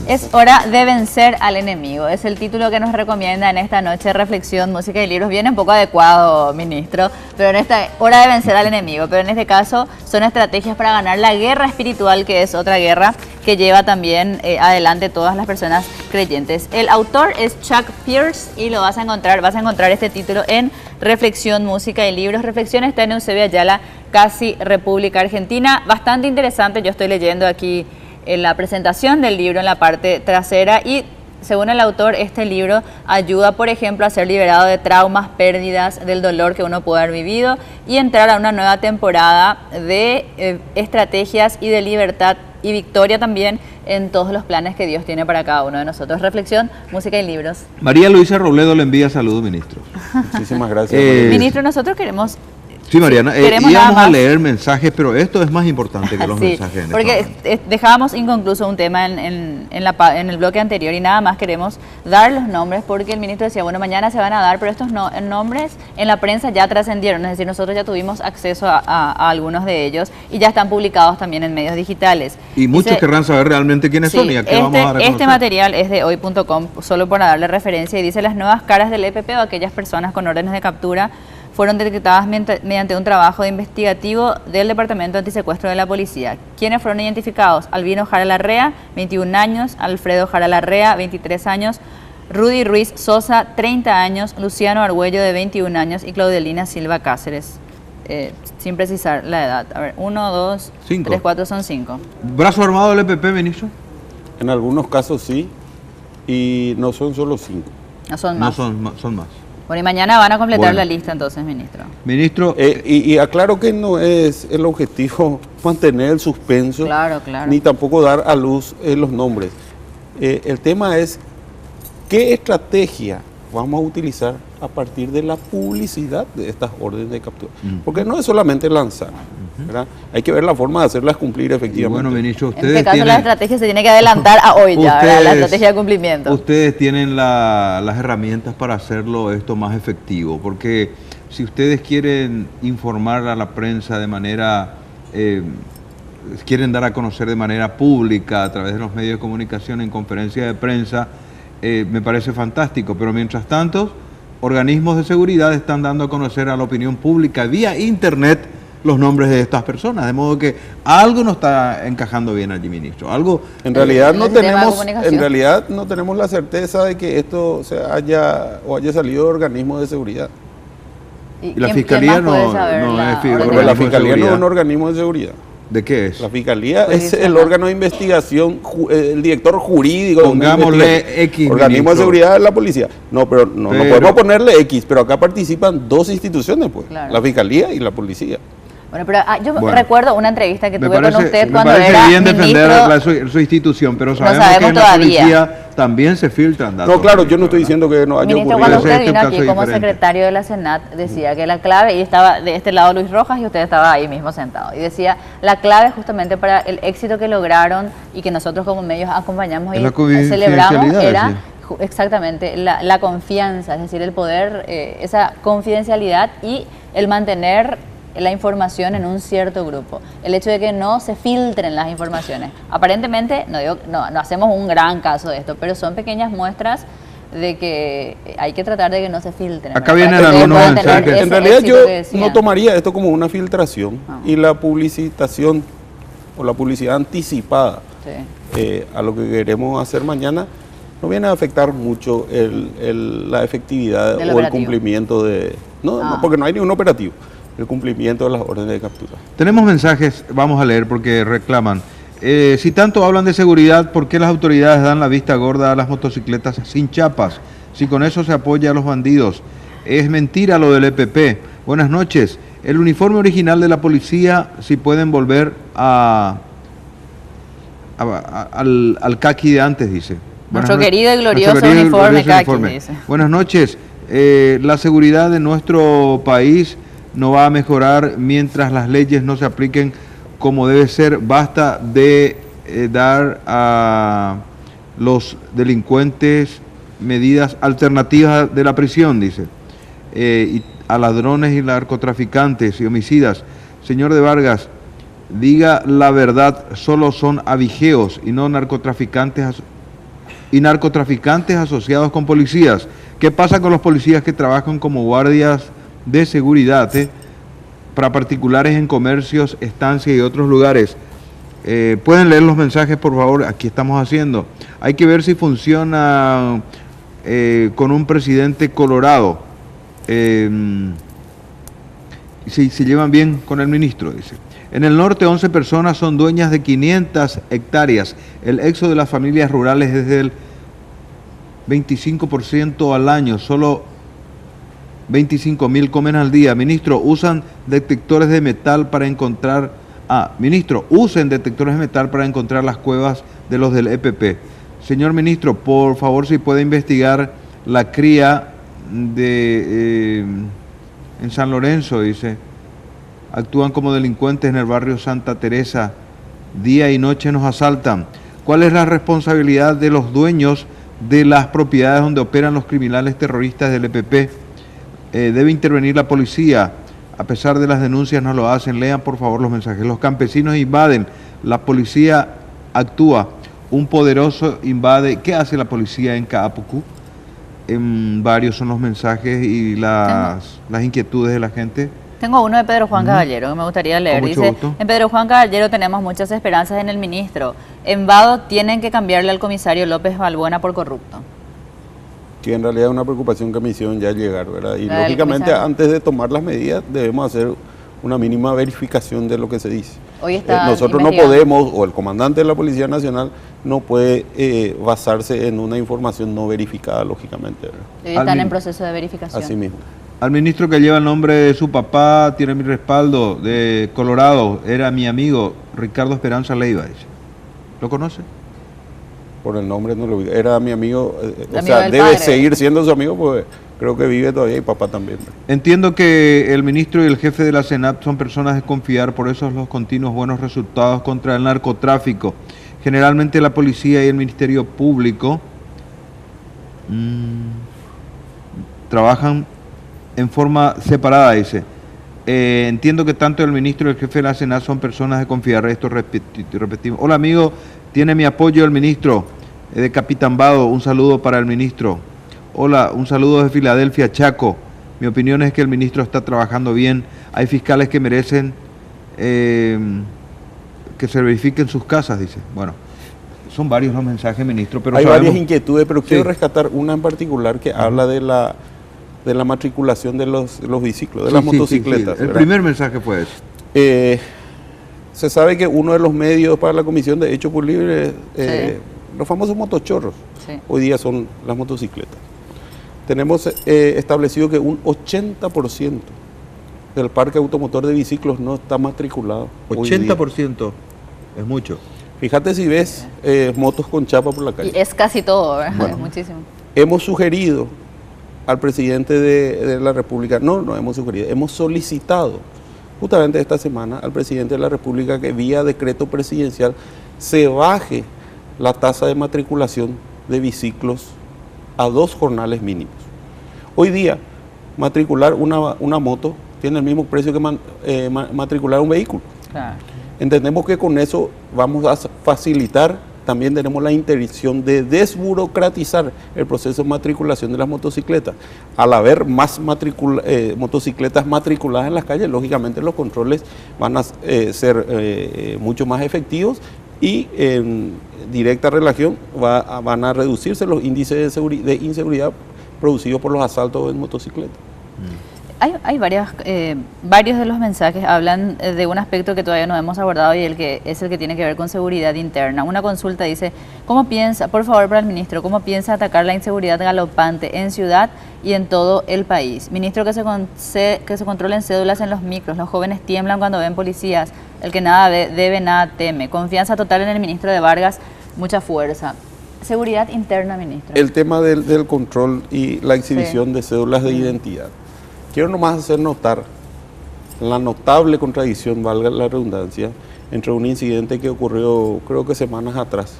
Es hora de vencer al enemigo. Es el título que nos recomienda en esta noche Reflexión, Música y Libros. Viene un poco adecuado, ministro, pero en esta hora de vencer al enemigo. Pero en este caso son estrategias para ganar la guerra espiritual, que es otra guerra que lleva también adelante todas las personas creyentes. El autor es Chuck Pierce y vas a encontrar este título en Reflexión, Música y Libros. Reflexión está en Eusebio Ayala, casi República Argentina. Bastante interesante, yo estoy leyendo aquí en la presentación del libro en la parte trasera y según el autor este libro ayuda por ejemplo a ser liberado de traumas, pérdidas, del dolor que uno puede haber vivido y entrar a una nueva temporada de estrategias y de libertad y victoria también en todos los planes que Dios tiene para cada uno de nosotros. Reflexión, Música y Libros. María Luisa Robledo le envía saludos, ministro. Muchísimas gracias. Ministro, nosotros queremos... Sí, Mariana, íbamos a leer mensajes, pero esto es más importante que los mensajes. Porque dejábamos inconcluso un tema en el bloque anterior y nada más queremos dar los nombres porque el ministro decía, bueno, mañana se van a dar, pero estos nombres en la prensa ya trascendieron, es decir, nosotros ya tuvimos acceso a algunos de ellos y ya están publicados también en medios digitales. Y muchos querrán saber realmente quiénes son y a qué vamos a reconocer. Este material es de hoy.com, solo para darle referencia, y dice las nuevas caras del EPP o aquellas personas con órdenes de captura fueron detectadas mediante un trabajo investigativo del Departamento Antisecuestro de la Policía. ¿Quiénes fueron identificados? Albino Jara Larrea, 21 años, Alfredo Jara Larrea, 23 años, Rudy Ruiz Sosa, 30 años, Luciano Argüello, de 21 años, y Claudelina Silva Cáceres, sin precisar la edad. A ver, 1, 2, 3, 4, son 5. ¿Brazo armado del EPP, ministro? En algunos casos sí, y no son solo 5. No son más. No son más. Bueno, y mañana van a completar la lista entonces, ministro. Ministro... y aclaro que no es el objetivo mantener el suspenso, claro. Ni tampoco dar a luz los nombres. El tema es qué estrategia vamos a utilizar a partir de la publicidad de estas órdenes de captura. Porque no es solamente lanzar, ¿verdad? Hay que ver la forma de hacerlas cumplir efectivamente. Bueno, ministro, ustedes en este caso la estrategia se tiene que adelantar a hoy ya, la estrategia de cumplimiento. Ustedes tienen las herramientas para hacerlo esto más efectivo, porque si ustedes quieren informar a la prensa de manera, quieren dar a conocer de manera pública a través de los medios de comunicación en conferencias de prensa, me parece fantástico, pero mientras tanto, organismos de seguridad están dando a conocer a la opinión pública vía internet los nombres de estas personas, de modo que algo no está encajando bien allí, ministro. Algo en realidad no tenemos la certeza de que esto haya salido de organismos de seguridad. Y la fiscalía no es la fiscalía no es un organismo de seguridad. ¿De qué es? La Fiscalía es el órgano de investigación, el director jurídico. Pongámosle X. Organismo de seguridad de la policía. No, pero no podemos ponerle X, pero acá participan dos instituciones, pues, la Fiscalía y la policía. Bueno, pero yo recuerdo una entrevista que tuve con usted cuando era ministro. Me parece bien defender su institución, pero sabemos que en la policía también se filtran datos. No, claro, yo no estoy diciendo que no haya ocurrido. Cuando usted vino aquí como secretario de la Senat, decía que la clave, y estaba de este lado Luis Rojas y usted estaba ahí mismo sentado, y decía, la clave justamente para el éxito que lograron y que nosotros como medios acompañamos y celebramos era exactamente la confianza, es decir, el poder, esa confidencialidad y el mantener la información en un cierto grupo. El hecho de que no se filtren las informaciones. Aparentemente, no hacemos un gran caso de esto, pero son pequeñas muestras de que hay que tratar de que no se filtren. Acá vienen algunos mensajes. En realidad yo no tomaría esto como una filtración y la publicitación o la publicidad anticipada a lo que queremos hacer mañana no viene a afectar mucho la efectividad o el cumplimiento de... No, porque no hay ningún operativo. El cumplimiento de las órdenes de captura. Tenemos mensajes, vamos a leer porque reclaman. Si tanto hablan de seguridad, ¿por qué las autoridades dan la vista gorda a las motocicletas sin chapas? Si con eso se apoya a los bandidos. Es mentira lo del EPP. Buenas noches. El uniforme original de la policía, si pueden volver al caqui de antes, dice. Nuestro querido y glorioso uniforme caqui, dice. Buenas noches. La seguridad de nuestro país no va a mejorar mientras las leyes no se apliquen como debe ser. Basta de dar a los delincuentes medidas alternativas de la prisión, dice. Y a ladrones y narcotraficantes y homicidas. Señor de Vargas, diga la verdad, solo son abigeos y no narcotraficantes asociados con policías. ¿Qué pasa con los policías que trabajan como guardias de seguridad para particulares en comercios, estancias y otros lugares? Pueden leer los mensajes, por favor. Aquí estamos haciendo. Hay que ver si funciona con un presidente colorado. Si se llevan bien con el ministro, dice. En el norte, 11 personas son dueñas de 500 hectáreas. El éxodo de las familias rurales es del 25% al año. Solo 25.000 comen al día. Ministro, usan detectores de metal para encontrar... Ministro, usen detectores de metal para encontrar las cuevas de los del EPP. Señor ministro, por favor, si puede investigar la cría en San Lorenzo, dice. Actúan como delincuentes en el barrio Santa Teresa. Día y noche nos asaltan. ¿Cuál es la responsabilidad de los dueños de las propiedades donde operan los criminales terroristas del EPP? Debe intervenir la policía. A pesar de las denuncias no lo hacen. Lean por favor los mensajes. Los campesinos invaden. La policía actúa. Un poderoso invade. ¿Qué hace la policía en Kaapuku? Varios son los mensajes y las inquietudes de la gente. Tengo uno de Pedro Juan Caballero que me gustaría leer. Dice, en Pedro Juan Caballero tenemos muchas esperanzas en el ministro. En Vado tienen que cambiarle al comisario López Balbuena por corrupto. Que en realidad es una preocupación que me hicieron ya llegar, ¿verdad? Y lógicamente antes de tomar las medidas debemos hacer una mínima verificación de lo que se dice. Hoy está nosotros no podemos, o el comandante de la Policía Nacional no puede basarse en una información no verificada, lógicamente, ¿verdad? Hoy están en proceso de verificación. Así mismo. Al ministro que lleva el nombre de su papá, tiene mi respaldo, de Colorado, era mi amigo Ricardo Esperanza Leiva, dice. ¿Lo conoce? Por el nombre no lo vi. Era mi amigo, o amigo sea, debe padre. seguir siendo su amigo, porque creo que vive todavía y papá también. Entiendo que el ministro y el jefe de la Senat son personas de confiar, por eso los continuos buenos resultados contra el narcotráfico. Generalmente la policía y el Ministerio Público trabajan en forma separada, dice. Entiendo que tanto el ministro y el jefe de la Senat son personas de confiar. Esto repetimos. Hola amigo, tiene mi apoyo el ministro de Capitán Vado. Un saludo para el ministro. Hola, un saludo de Filadelfia, Chaco. Mi opinión es que el ministro está trabajando bien. Hay fiscales que merecen que se verifiquen sus casas, dice. Bueno, son varios los mensajes, ministro, pero hay varias inquietudes, pero quiero rescatar una en particular que habla de la matriculación de los biciclos, de las motocicletas. Sí. El primer mensaje fue ese. Se sabe que uno de los medios para la Comisión de Hecho por Libre, los famosos motochorros, hoy día son las motocicletas. Tenemos establecido que un 80% del parque automotor de biciclos no está matriculado. 80% es mucho. Fíjate si ves motos con chapa por la calle. Y es casi todo, ¿verdad? Bueno, es muchísimo. Hemos sugerido al presidente de la República, no hemos sugerido, hemos solicitado justamente esta semana al presidente de la República que vía decreto presidencial se baje la tasa de matriculación de biciclos a 2 jornales mínimos. Hoy día, matricular una moto tiene el mismo precio que matricular un vehículo. Claro. Entendemos que con eso vamos a facilitar, también tenemos la intención de desburocratizar el proceso de matriculación de las motocicletas. Al haber más motocicletas matriculadas en las calles, lógicamente los controles van a ser mucho más efectivos y en directa relación van a reducirse los índices de inseguridad producidos por los asaltos en motocicletas. Hay varios de los mensajes hablan de un aspecto que todavía no hemos abordado y el que es el que tiene que ver con seguridad interna. Una consulta dice, ¿cómo piensa, por favor para el ministro, cómo piensa atacar la inseguridad galopante en ciudad y en todo el país? Ministro, que se controlen cédulas en los micros, los jóvenes tiemblan cuando ven policías, el que nada debe, nada teme. Confianza total en el ministro de Vargas, mucha fuerza. Seguridad interna, ministro. El tema del control y la exhibición de cédulas de identidad. Quiero nomás hacer notar la notable contradicción, valga la redundancia, entre un incidente que ocurrió creo que semanas atrás,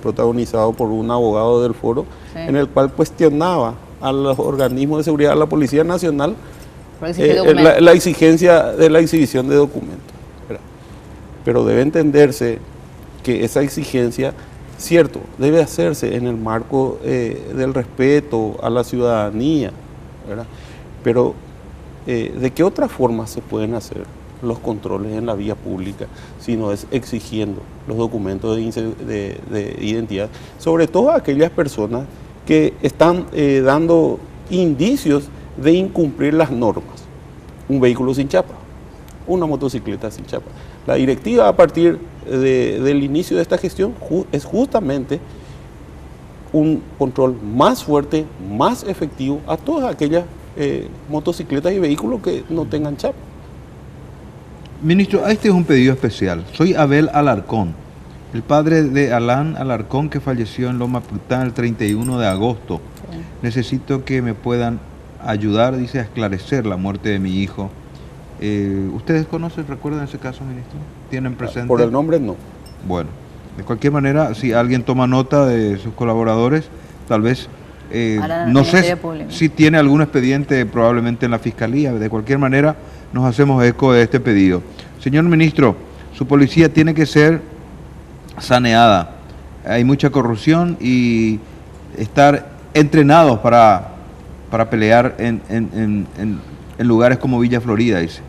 protagonizado por un abogado del foro, en el cual cuestionaba a los organismos de seguridad, a la Policía Nacional, la exigencia de la exhibición de documentos. Pero debe entenderse que esa exigencia, cierto, debe hacerse en el marco del respeto a la ciudadanía, ¿verdad? Pero, ¿de qué otra forma se pueden hacer los controles en la vía pública si no es exigiendo los documentos de identidad? Sobre todo a aquellas personas que están dando indicios de incumplir las normas. Un vehículo sin chapa, una motocicleta sin chapa. La directiva a partir del inicio de esta gestión es justamente un control más fuerte, más efectivo a todas aquellas motocicletas y vehículos que no tengan chapa. Ministro, este es un pedido especial. Soy Abel Alarcón, el padre de Alan Alarcón, que falleció en Loma Plután el 31 de agosto. Sí. Necesito que me puedan ayudar, dice, a esclarecer la muerte de mi hijo. ¿Ustedes recuerdan ese caso, ministro? ¿Tienen presente? Por el nombre, no. Bueno, de cualquier manera, si alguien toma nota de sus colaboradores, tal vez... no sé si tiene algún expediente probablemente en la Fiscalía. De cualquier manera, nos hacemos eco de este pedido. Señor ministro, su policía tiene que ser saneada. Hay mucha corrupción y estar entrenados para pelear en lugares como Villa Florida, dice.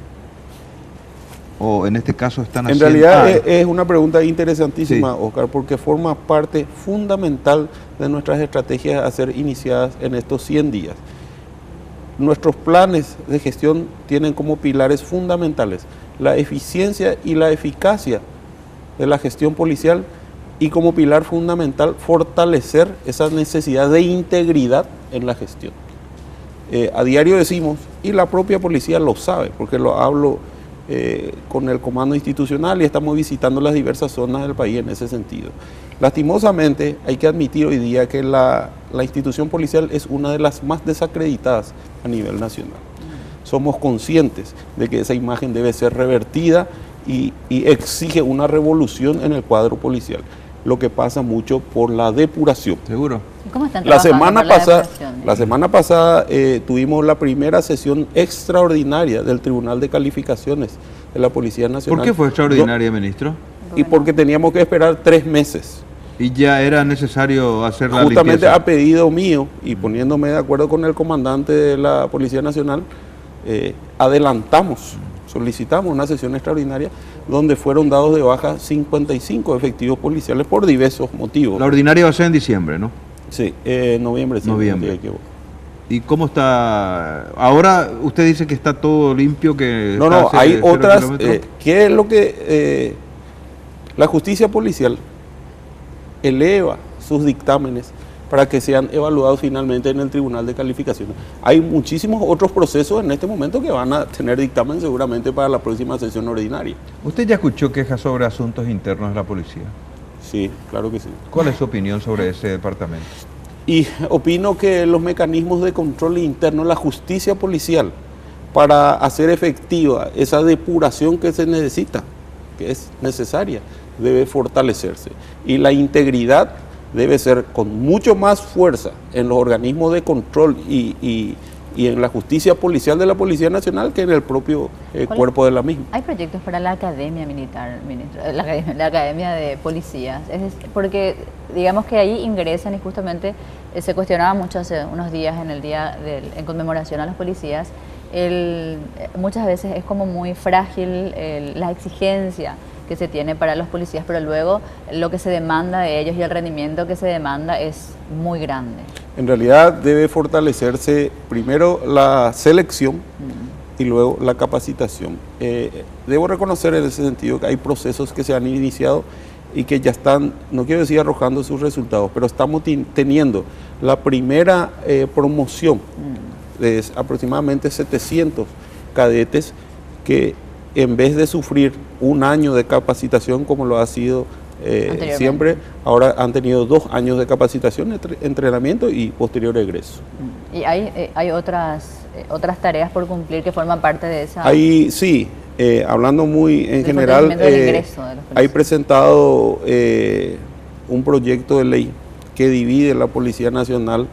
O en este caso están haciendo... En realidad es una pregunta interesantísima, sí, Oscar, porque forma parte fundamental de nuestras estrategias a ser iniciadas en estos 100 días. Nuestros planes de gestión tienen como pilares fundamentales la eficiencia y la eficacia de la gestión policial y como pilar fundamental fortalecer esa necesidad de integridad en la gestión. A diario decimos, y la propia policía lo sabe, porque lo hablo con el comando institucional y estamos visitando las diversas zonas del país en ese sentido. Lastimosamente hay que admitir hoy día que la institución policial es una de las más desacreditadas a nivel nacional. Somos conscientes de que esa imagen debe ser revertida y exige una revolución en el cuadro policial, lo que pasa mucho por la depuración. Seguro. ¿Cómo están la semana pasada tuvimos la primera sesión extraordinaria del Tribunal de Calificaciones de la Policía Nacional. ¿Por qué fue extraordinaria, ministro? Y porque teníamos que esperar 3 meses. Y ya era necesario hacer la justamente limpieza. A pedido mío y poniéndome de acuerdo con el comandante de la Policía Nacional, solicitamos una sesión extraordinaria donde fueron dados de baja 55 efectivos policiales por diversos motivos. La ordinaria va a ser en diciembre, ¿no? Sí, noviembre. Sí, noviembre. ¿Y cómo está? Ahora usted dice que está todo limpio, que... No, hay otras... ¿Qué es lo que... la justicia policial eleva sus dictámenes para que sean evaluados finalmente en el Tribunal de Calificaciones. Hay muchísimos otros procesos en este momento que van a tener dictamen seguramente para la próxima sesión ordinaria. ¿Usted ya escuchó quejas sobre asuntos internos de la policía? Sí, claro que sí. ¿Cuál es su opinión sobre ese departamento? Y opino que los mecanismos de control interno, la justicia policial, para hacer efectiva esa depuración que se necesita, que es necesaria, debe fortalecerse. Y la integridad debe ser con mucho más fuerza en los organismos de control y en la justicia policial de la Policía Nacional que en el propio cuerpo de la misma. ¿Hay proyectos para la academia militar, ministro? La academia de policías? Porque digamos que ahí ingresan y justamente se cuestionaba mucho hace unos días en conmemoración a los policías. Muchas veces es como muy frágil la exigencia que se tiene para los policías, pero luego lo que se demanda de ellos y el rendimiento que se demanda es muy grande. En realidad debe fortalecerse primero la selección y luego la capacitación. Debo reconocer en ese sentido que hay procesos que se han iniciado y que ya están, no quiero decir arrojando sus resultados, pero estamos teniendo la primera promoción de aproximadamente 700 cadetes que en vez de sufrir un año de capacitación como lo ha sido siempre, ahora han tenido 2 años de capacitación, entrenamiento y posterior egreso. ¿Y hay otras tareas por cumplir que forman parte de esa? Sí, hablando muy en general, hay presentado un proyecto de ley que divide la Policía Nacional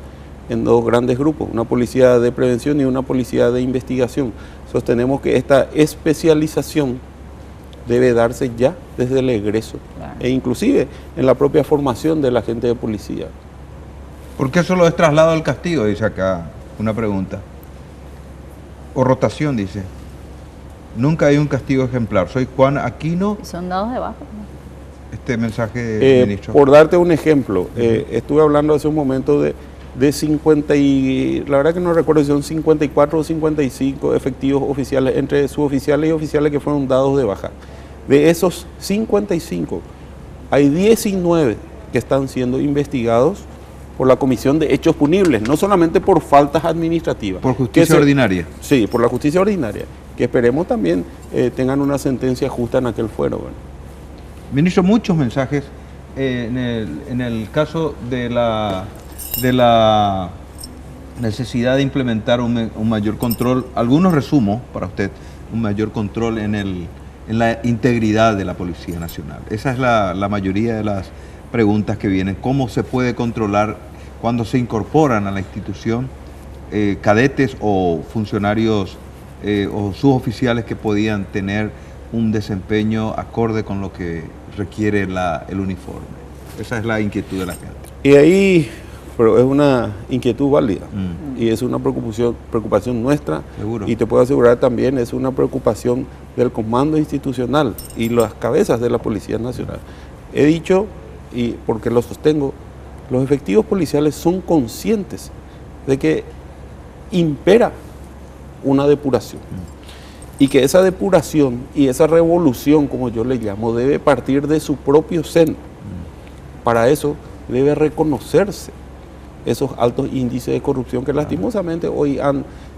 en 2 grandes grupos, una policía de prevención y una policía de investigación. Sostenemos que esta especialización debe darse ya desde el egreso, claro, e inclusive en la propia formación del agente de policía. ¿Por qué solo es traslado al castigo? Dice acá una pregunta. O rotación, dice. Nunca hay un castigo ejemplar. Soy Juan Aquino. Son dados de bajo, ¿no? Este mensaje, ministro. Por darte un ejemplo, estuve hablando hace un momento de 50 y la verdad que no recuerdo si son 54 o 55 efectivos oficiales, entre suboficiales y oficiales que fueron dados de baja. De esos 55, hay 19 que están siendo investigados por la Comisión de Hechos Punibles, no solamente por faltas administrativas. Por justicia ordinaria. Sí, por la justicia ordinaria, que esperemos también tengan una sentencia justa en aquel fuero. Bueno. Ministro, muchos mensajes en el caso de la necesidad de implementar un mayor control, algunos resumo para usted, un mayor control en la integridad de la Policía Nacional. Esa es la mayoría de las preguntas que vienen. ¿Cómo se puede controlar cuando se incorporan a la institución cadetes o funcionarios o suboficiales que podían tener un desempeño acorde con lo que requiere el uniforme? Esa es la inquietud de la gente. Y ahí... Pero es una inquietud válida y es una preocupación nuestra. Seguro. Y te puedo asegurar también es una preocupación del comando institucional y las cabezas de la Policía Nacional. He dicho, y porque lo sostengo, los efectivos policiales son conscientes de que impera una depuración y que esa depuración y esa revolución, como yo le llamo, debe partir de su propio seno. Para eso debe reconocerse esos altos índices de corrupción que lastimosamente hoy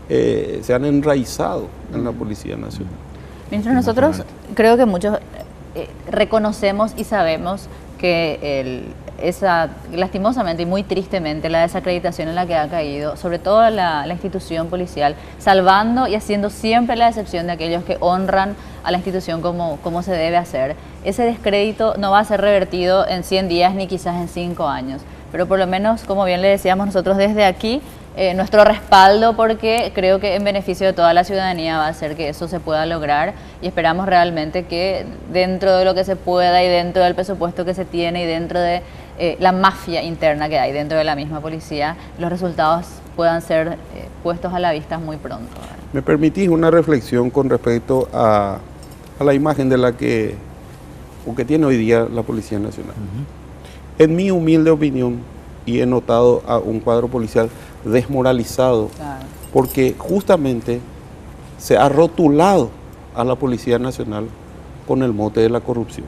se han enraizado en la Policía Nacional. Ministro, nosotros creo que muchos reconocemos y sabemos que lastimosamente y muy tristemente la desacreditación en la que ha caído, sobre todo la institución policial, salvando y haciendo siempre la excepción de aquellos que honran a la institución como se debe hacer. Ese descrédito no va a ser revertido en 100 días ni quizás en 5 años. Pero por lo menos, como bien le decíamos nosotros desde aquí, nuestro respaldo, porque creo que en beneficio de toda la ciudadanía va a hacer que eso se pueda lograr y esperamos realmente que dentro de lo que se pueda y dentro del presupuesto que se tiene y dentro de la mafia interna que hay dentro de la misma policía, los resultados puedan ser puestos a la vista muy pronto, ¿verdad? ¿Me permitís una reflexión con respecto a la imagen de la que tiene hoy día la Policía Nacional? En mi humilde opinión, y he notado a un cuadro policial desmoralizado, claro, porque justamente se ha rotulado a la Policía Nacional con el mote de la corrupción.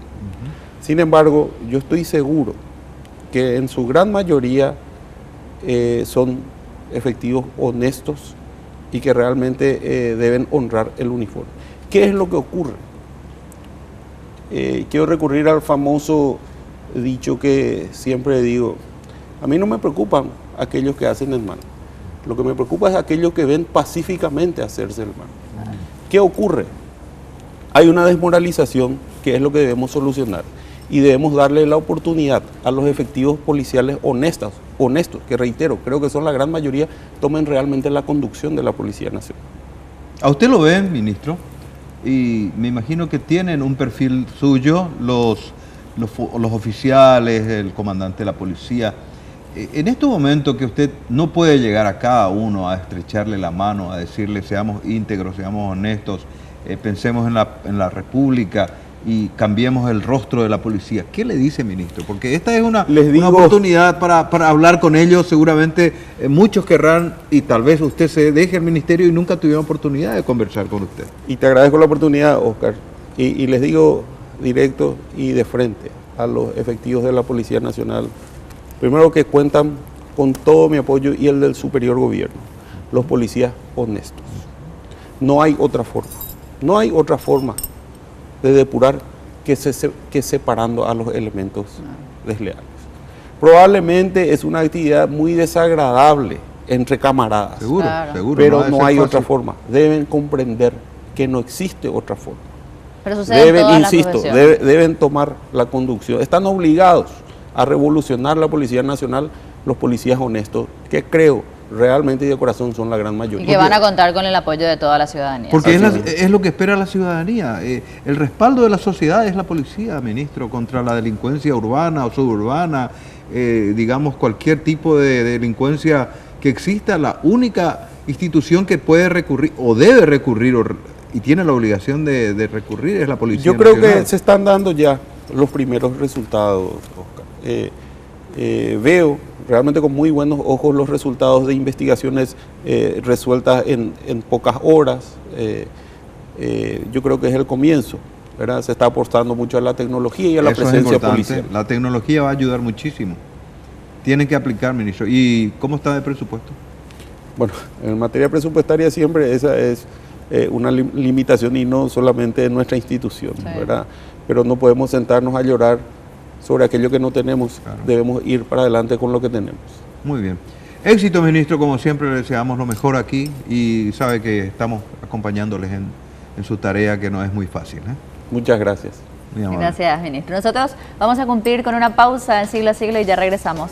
Sin embargo, yo estoy seguro que en su gran mayoría son efectivos honestos y que realmente deben honrar el uniforme. ¿Qué es lo que ocurre? Quiero recurrir al famoso dicho que siempre digo: a mí no me preocupan aquellos que hacen el mal, lo que me preocupa es aquellos que ven pacíficamente hacerse el mal. ¿Qué ocurre? Hay una desmoralización que es lo que debemos solucionar y debemos darle la oportunidad a los efectivos policiales honestos, que reitero, creo que son la gran mayoría, tomen realmente la conducción de la Policía Nacional. ¿A usted lo ven, ministro? Y me imagino que tienen un perfil suyo, los oficiales, el comandante de la policía. En este momento que usted no puede llegar a cada uno a estrecharle la mano, a decirle seamos íntegros, seamos honestos, pensemos en la República, y cambiemos el rostro de la policía. ¿Qué le dice, ministro? Porque esta es una digo, oportunidad para hablar con ellos. Seguramente muchos querrán, y tal vez usted se deje el ministerio y nunca tuvieron oportunidad de conversar con usted. Y te agradezco la oportunidad, Oscar. Y les digo directo y de frente a los efectivos de la Policía Nacional, primero que cuentan con todo mi apoyo y el del superior gobierno, los policías honestos. No hay otra forma, no hay otra forma de depurar que separando a los elementos desleales. Probablemente es una actividad muy desagradable entre camaradas, Seguro, Claro. seguro. pero debe no ser hay fácil. otra forma. Deben comprender que no existe otra forma. Pero sucede en Deben, todas las insisto, profesiones. deben tomar la conducción. Están obligados a revolucionar la Policía Nacional, los policías honestos, que creo realmente y de corazón son la gran Y mayoría. que van a contar con el apoyo de toda la ciudadanía. Porque Así es lo que espera la ciudadanía. El respaldo de la sociedad es la policía, ministro, contra la delincuencia urbana o suburbana, digamos cualquier tipo de delincuencia que exista. La única institución que puede recurrir o debe recurrir y tiene la obligación de recurrir es la Policía Yo creo Nacional. que se están dando ya los primeros resultados, Oscar. Veo realmente con muy buenos ojos los resultados de investigaciones resueltas en pocas horas. Yo creo que es el comienzo, ¿verdad? Se está apostando mucho a la tecnología y a la Eso es presencia importante. policial. La tecnología va a ayudar muchísimo. Tienen que aplicar, ministro. ¿Y cómo está de presupuesto? Bueno, en materia presupuestaria siempre esa es una limitación y no solamente de nuestra institución, Sí. ¿verdad? Pero no podemos sentarnos a llorar sobre aquello que no tenemos, Claro. debemos ir para adelante con lo que tenemos. Muy bien. Éxito, ministro, como siempre le deseamos lo mejor aquí y sabe que estamos acompañándoles en su tarea que no es muy fácil. Muchas gracias. Muy amable. Gracias, ministro. Nosotros vamos a cumplir con una pausa en Siglo a Siglo y ya regresamos.